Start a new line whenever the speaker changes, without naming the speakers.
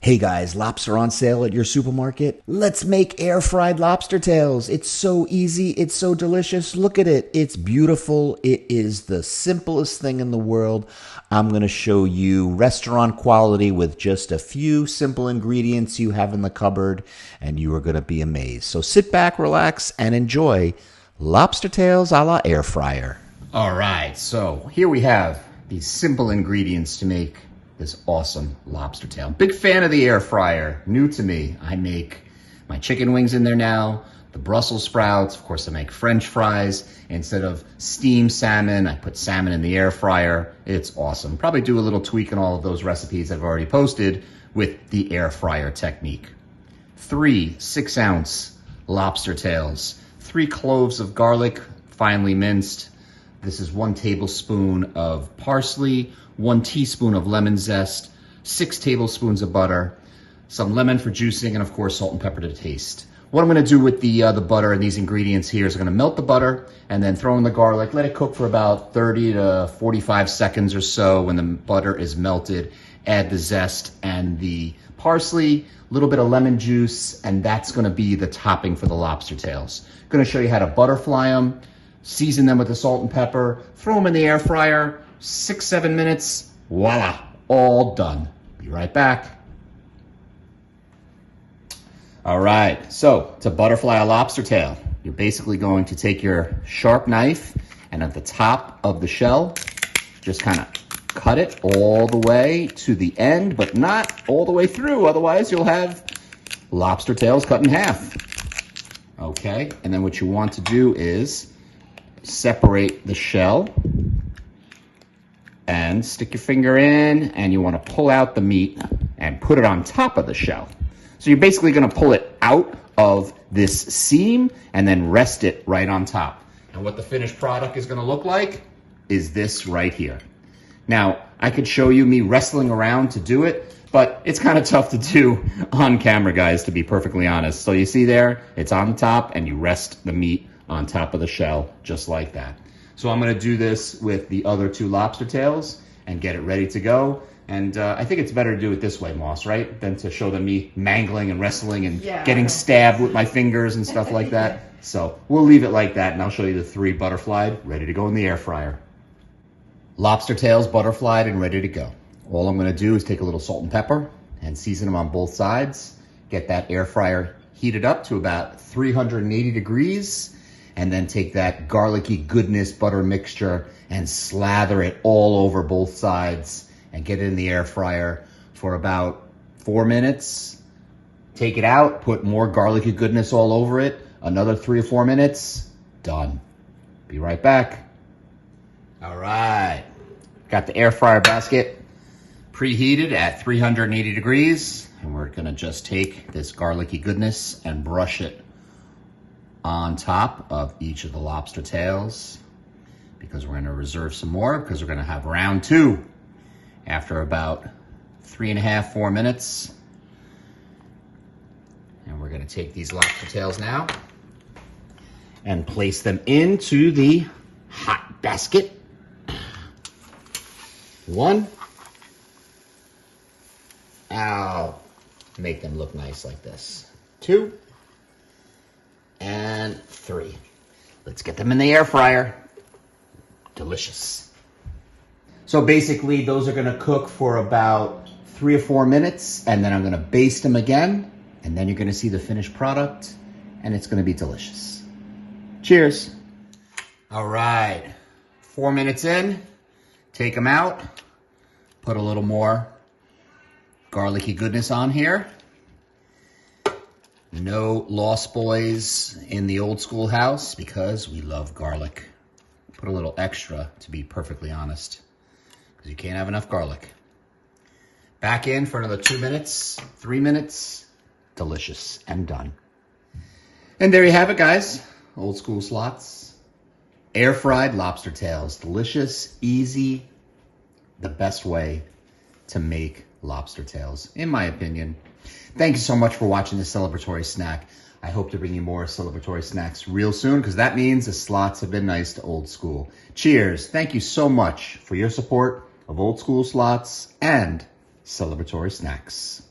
Hey guys, lobster on sale at your supermarket? Let's make air fried lobster tails. It's so easy, it's so delicious. Look at it, it's beautiful. It is the simplest thing in the world. I'm going to show you restaurant quality with just a few simple ingredients you have in the cupboard, and you are going to be amazed. So sit back, relax, and enjoy lobster tails a la air fryer.
All right, so here we have these simple ingredients to make this awesome lobster tail. Big fan of the air fryer, new to me. I make my chicken wings in there now, the Brussels sprouts, of course I make French fries. Instead of steamed salmon, I put salmon in the air fryer. It's awesome. Probably do a little tweak in all of those recipes I've already posted with the air fryer technique. 3 6-ounce lobster tails, 3 cloves of garlic, finely minced. This is 1 tablespoon of parsley, 1 teaspoon of lemon zest, 6 tablespoons of butter, some lemon for juicing, and of course salt and pepper to taste. What I'm gonna do with the butter and these ingredients here is I'm gonna melt the butter and then throw in the garlic, let it cook for about 30 to 45 seconds or so. When the butter is melted, add the zest and the parsley, a little bit of lemon juice, and that's gonna be the topping for the lobster tails. I'm gonna show you how to butterfly them, season them with the salt and pepper, throw them in the air fryer, 6-7 minutes, voila, all done. Be right back. All right, so to butterfly a lobster tail, you're basically going to take your sharp knife and at the top of the shell, just kind of cut it all the way to the end, but not all the way through, otherwise you'll have lobster tails cut in half. Okay, and then what you want to do is separate the shell and stick your finger in, and you want to pull out the meat and put it on top of the shell. So you're basically going to pull it out of this seam and then rest it right on top. And what the finished product is going to look like is this right here. Now, I could show you me wrestling around to do it, but it's kind of tough to do on camera, guys, to be perfectly honest. So you see there, it's on top, and you rest the meat on top of the shell, just like that. So I'm gonna do this with the other 2 lobster tails and get it ready to go. And I think it's better to do it this way, Moss, right? Than to show them me mangling and wrestling and getting stabbed with my fingers and stuff like that. So we'll leave it like that, and I'll show you the 3 butterflied, ready to go in the air fryer. Lobster tails butterflied and ready to go. All I'm gonna do is take a little salt and pepper and season them on both sides. Get that air fryer heated up to about 380 degrees. And then take that garlicky goodness butter mixture and slather it all over both sides and get it in the air fryer for about 4 minutes. Take it out, put more garlicky goodness all over it, another 3 or 4 minutes, done. Be right back. All right, got the air fryer basket preheated at 380 degrees, and we're gonna just take this garlicky goodness and brush it on top of each of the lobster tails, because we're gonna reserve some more because we're gonna have round 2 after about 3.5, 4 minutes. And we're gonna take these lobster tails now and place them into the hot basket. 1. I'll make them look nice like this. 2. And 3. Let's get them in the air fryer. Delicious. So basically those are gonna cook for about 3 or 4 minutes, and then I'm gonna baste them again, and then you're gonna see the finished product, and it's gonna be delicious. Cheers. All right, 4 minutes in, take them out, put a little more garlicky goodness on here. No Lost Boys in the old school house because we love garlic. Put a little extra, to be perfectly honest, because you can't have enough garlic. Back in for another 2 minutes, 3 minutes. Delicious and done. And there you have it, guys. Old school slots. Air fried lobster tails. Delicious, easy, the best way to make lobster tails, in my opinion. Thank you so much for watching this celebratory snack. I hope to bring you more celebratory snacks real soon, because that means the slots have been nice to old school. Cheers. Thank you so much for your support of old school slots and celebratory snacks.